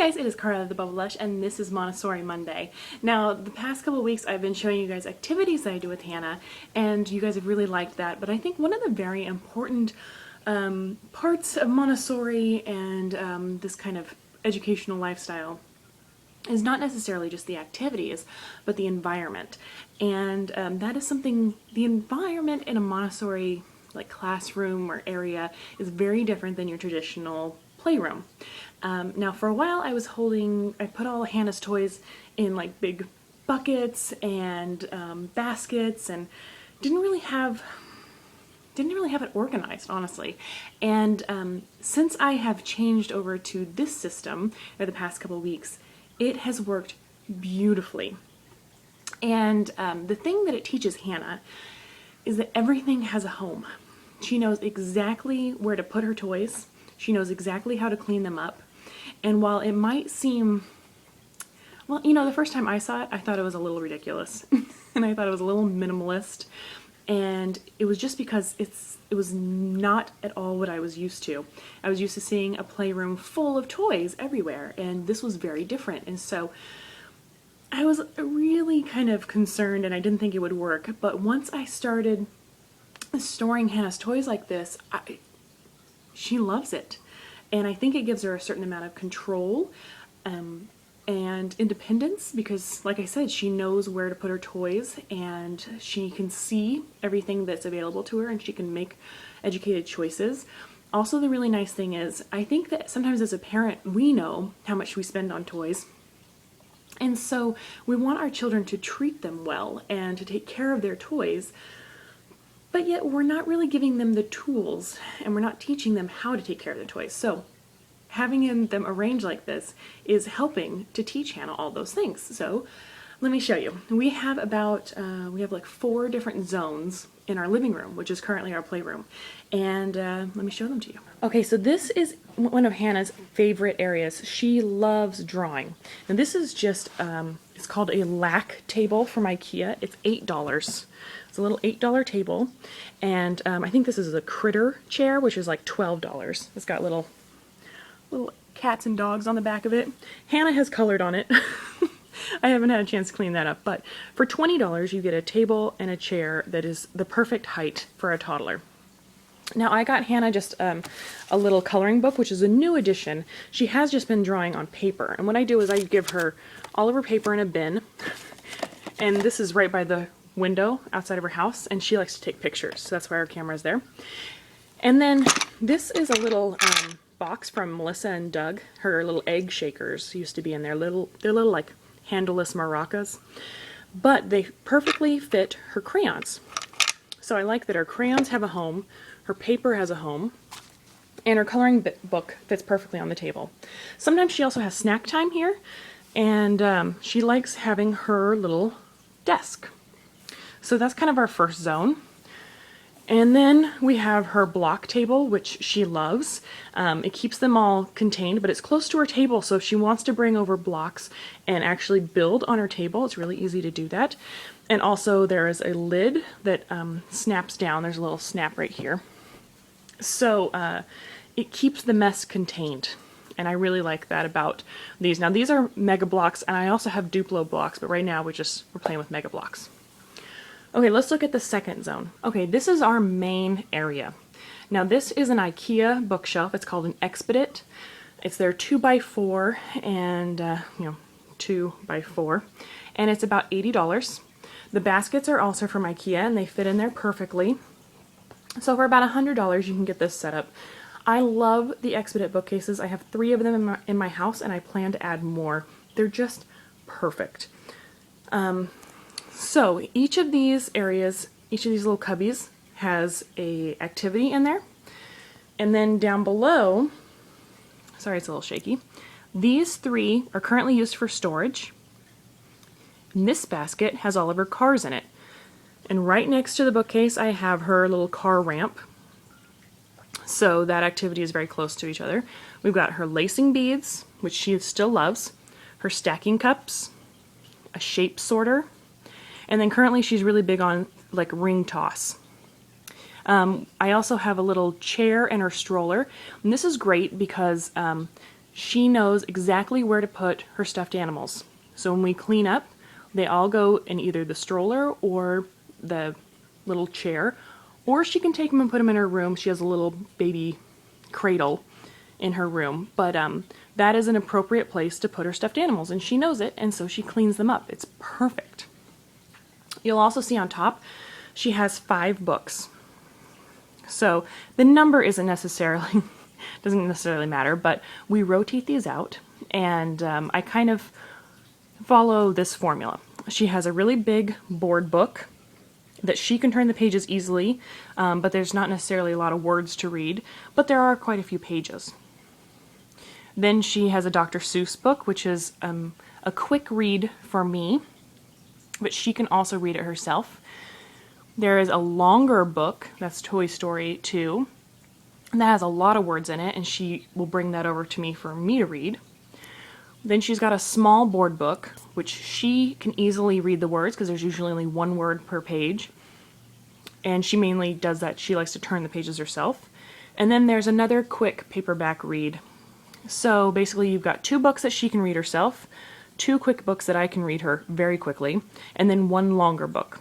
guys, it is Carla the Bubble Lush, and this is Montessori Monday. Now, the past couple of weeks I've been showing you guys activities that I do with Hannah, and you guys have really liked that, but I think one of the very important parts of Montessori and this kind of educational lifestyle is not necessarily just the activities, but the environment. And that is something, the environment in a Montessori like classroom or area is very different than your traditional playroom. Now for a while I put all Hannah's toys in like big buckets and baskets, and didn't really have it organized, honestly. And since I have changed over to this system over the past couple of weeks, it has worked beautifully. And the thing that it teaches Hannah is that everything has a home. She knows exactly where to put her toys. She knows exactly how to clean them up. And while it might seem, well, you know, the first time I saw it, I thought it was a little ridiculous. And I thought it was a little minimalist. And it was just because it was not at all what I was used to. I was used to seeing a playroom full of toys everywhere, and this was very different. And so I was really kind of concerned, and I didn't think it would work. But once I started storing Hannah's toys like this, she loves it. And I think it gives her a certain amount of control and independence, because like I said, she knows where to put her toys and she can see everything that's available to her and she can make educated choices. Also, the really nice thing is, I think that sometimes as a parent, we know how much we spend on toys. And so we want our children to treat them well and to take care of their toys. But yet we're not really giving them the tools, and we're not teaching them how to take care of their toys. So having them arranged like this is helping to teach Hannah all those things. So let me show you. We have like 4 different zones in our living room, which is currently our playroom. And let me show them to you. Okay, so this is one of Hannah's favorite areas. She loves drawing. And this is just, it's called a lac table from IKEA. It's $8. It's a little $8 table. And I think this is a critter chair, which is like $12. It's got little cats and dogs on the back of it. Hannah has colored on it. I haven't had a chance to clean that up, but for $20 you get a table and a chair that is the perfect height for a toddler. Now I got Hannah just a little coloring book, which is a new addition. She has just been drawing on paper, and what I do is I give her all of her paper in a bin, and this is right by the window outside of her house, and she likes to take pictures, so that's why our camera is there. And then this is a little box from Melissa and Doug. Her little egg shakers used to be in there. They're little like handleless maracas, but they perfectly fit her crayons. So I like that her crayons have a home, her paper has a home, and her coloring book fits perfectly on the table. Sometimes she also has snack time here, and she likes having her little desk. So that's kind of our first zone. And then we have her block table, which she loves. It keeps them all contained, but it's close to her table, so if she wants to bring over blocks and actually build on her table, it's really easy to do that. And also there is a lid that snaps down. There's a little snap right here. So it keeps the mess contained. And I really like that about these. Now these are mega blocks, and I also have Duplo blocks, but right now we're playing with mega blocks. Okay, let's look at the second zone. Okay, this is our main area. Now this is an IKEA bookshelf. It's called an Expedit. It's their 2x4 and 2x4, and it's about $80. The baskets are also from IKEA, and they fit in there perfectly. So for about $100 you can get this set up. I love the Expedit bookcases. I have 3 of them in my house, and I plan to add more. They're just perfect. So each of these areas, each of these little cubbies has a activity in there. And then down below, sorry it's a little shaky, these 3 are currently used for storage. And this basket has all of her cars in it. And right next to the bookcase I have her little car ramp. So that activity is very close to each other. We've got her lacing beads, which she still loves, her stacking cups, a shape sorter, and then currently she's really big on like ring toss. I also have a little chair and her stroller, and this is great because she knows exactly where to put her stuffed animals. So when we clean up, they all go in either the stroller or the little chair, or she can take them and put them in her room. She has a little baby cradle in her room, but that is an appropriate place to put her stuffed animals, and she knows it, and so she cleans them up. It's perfect. You'll also see on top, she has 5 books. So the number doesn't necessarily matter, but we rotate these out, and I kind of follow this formula. She has a really big board book that she can turn the pages easily, but there's not necessarily a lot of words to read, but there are quite a few pages. Then she has a Dr. Seuss book, which is a quick read for me, but she can also read it herself. There is a longer book, that's Toy Story 2, and that has a lot of words in it, and she will bring that over to me for me to read. Then she's got a small board book, which she can easily read the words because there's usually only 1 word per page. And she mainly does that. She likes to turn the pages herself. And then there's another quick paperback read. So basically you've got 2 books that she can read herself, 2 quick books that I can read her very quickly, and then 1 longer book.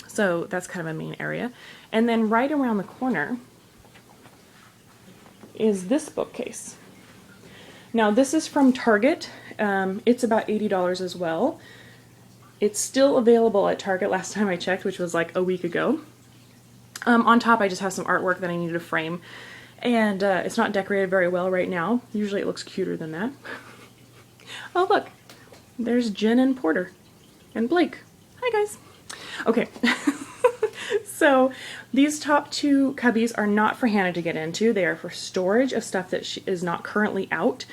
So that's kind of a main area. And then right around the corner is this bookcase. Now this is from Target. It's about $80 as well. It's still available at Target last time I checked, which was like a week ago. On top I just have some artwork that I need to frame, and it's not decorated very well right now. Usually it looks cuter than that. Oh look, there's Jen and Porter and Blake. Hi guys. Okay. So these top 2 cubbies are not for Hannah to get into. They are for storage of stuff that is not currently out.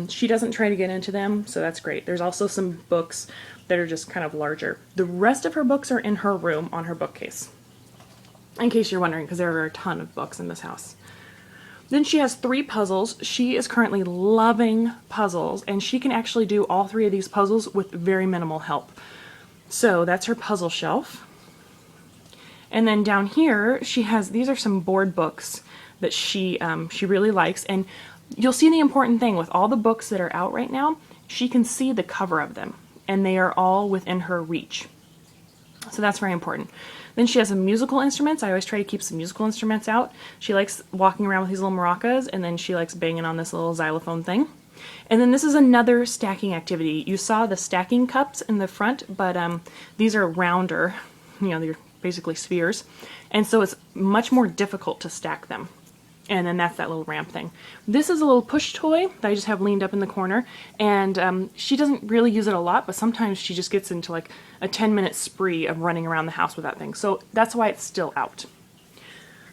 She doesn't try to get into them, so that's great. There's also some books that are just kind of larger. The rest of her books are in her room on her bookcase, in case you're wondering, because there are a ton of books in this house. Then she has 3 puzzles. She is currently loving puzzles, and she can actually do all 3 of these puzzles with very minimal help. So that's her puzzle shelf. And then down here, she has, these are some board books that she really likes. And you'll see the important thing with all the books that are out right now, she can see the cover of them, and they are all within her reach. So that's very important. Then she has some musical instruments. I always try to keep some musical instruments out. She likes walking around with these little maracas, and then she likes banging on this little xylophone thing. And then this is another stacking activity. You saw the stacking cups in the front, but these are rounder, they're basically spheres, and so it's much more difficult to stack them. And then that's that little ramp thing. This is a little push toy that I just have leaned up in the corner, and she doesn't really use it a lot, but sometimes she just gets into like a 10-minute spree of running around the house with that thing, so that's why it's still out.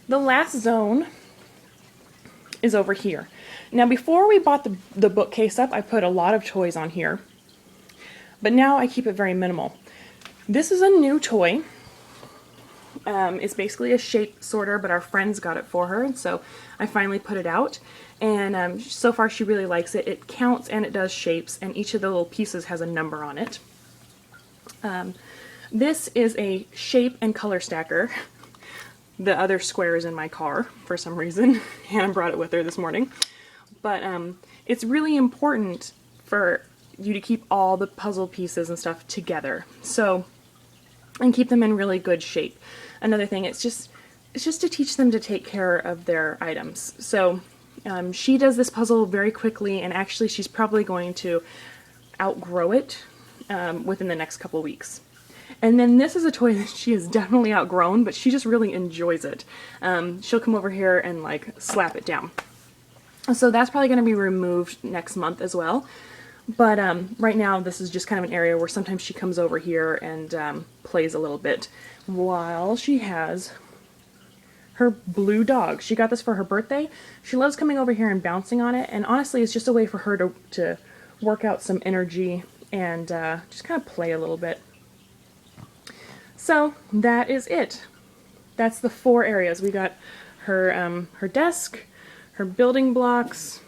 The last zone is over here. Now before we bought the bookcase up, I put a lot of toys on here, but now I keep it very minimal. This is a new toy. It's basically a shape sorter, but our friends got it for her, and so I finally put it out, and so far she really likes it. It counts and it does shapes, and each of the little pieces has a number on it. This is a shape and color stacker. The other square is in my car for some reason. Hannah brought it with her this morning. But it's really important for you to keep all the puzzle pieces and stuff together, and keep them in really good shape. Another thing, it's just to teach them to take care of their items. So she does this puzzle very quickly, and actually she's probably going to outgrow it within the next couple weeks. And then this is a toy that she has definitely outgrown, but she just really enjoys it. She'll come over here and like slap it down. So that's probably going to be removed next month as well. But right now this is just kind of an area where sometimes she comes over here and plays a little bit while she has her blue dog. She got this for her birthday. She loves coming over here and bouncing on it, and honestly it's just a way for her to work out some energy and just kind of play a little bit. So that is it. That's the 4 areas. We got her desk, her building blocks,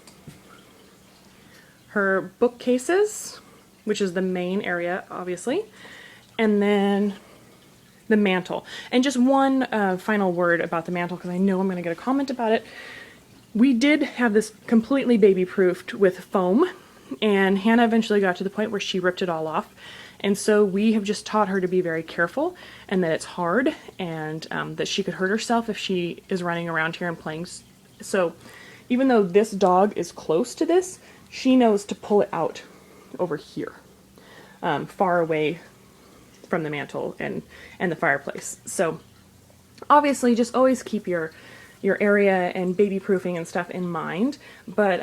her bookcases, which is the main area, obviously, and then the mantle. And just one final word about the mantle, because I know I'm going to get a comment about it. we did have this completely baby-proofed with foam, and Hannah eventually got to the point where she ripped it all off. And so we have just taught her to be very careful, and that it's hard, and that she could hurt herself if she is running around here and playing. So even though this dog is close to this, she knows to pull it out over here, far away from the mantle and the fireplace. So obviously just always keep your area and baby proofing and stuff in mind, but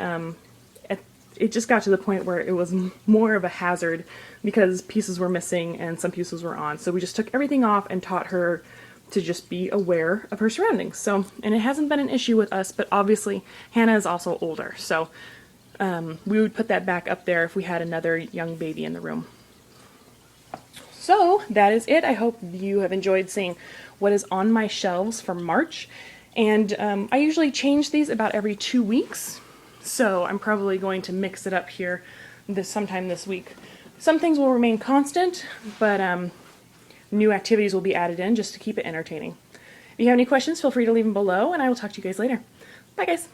it just got to the point where it was more of a hazard because pieces were missing and some pieces were on. So we just took everything off and taught her to just be aware of her surroundings. So, and it hasn't been an issue with us, but obviously Hannah is also older. So we would put that back up there if we had another young baby in the room. So that is it. I hope you have enjoyed seeing what is on my shelves for March. And I usually change these about every 2 weeks. So I'm probably going to mix it up here sometime this week. Some things will remain constant, but new activities will be added in just to keep it entertaining. If you have any questions, feel free to leave them below, and I will talk to you guys later. Bye, guys.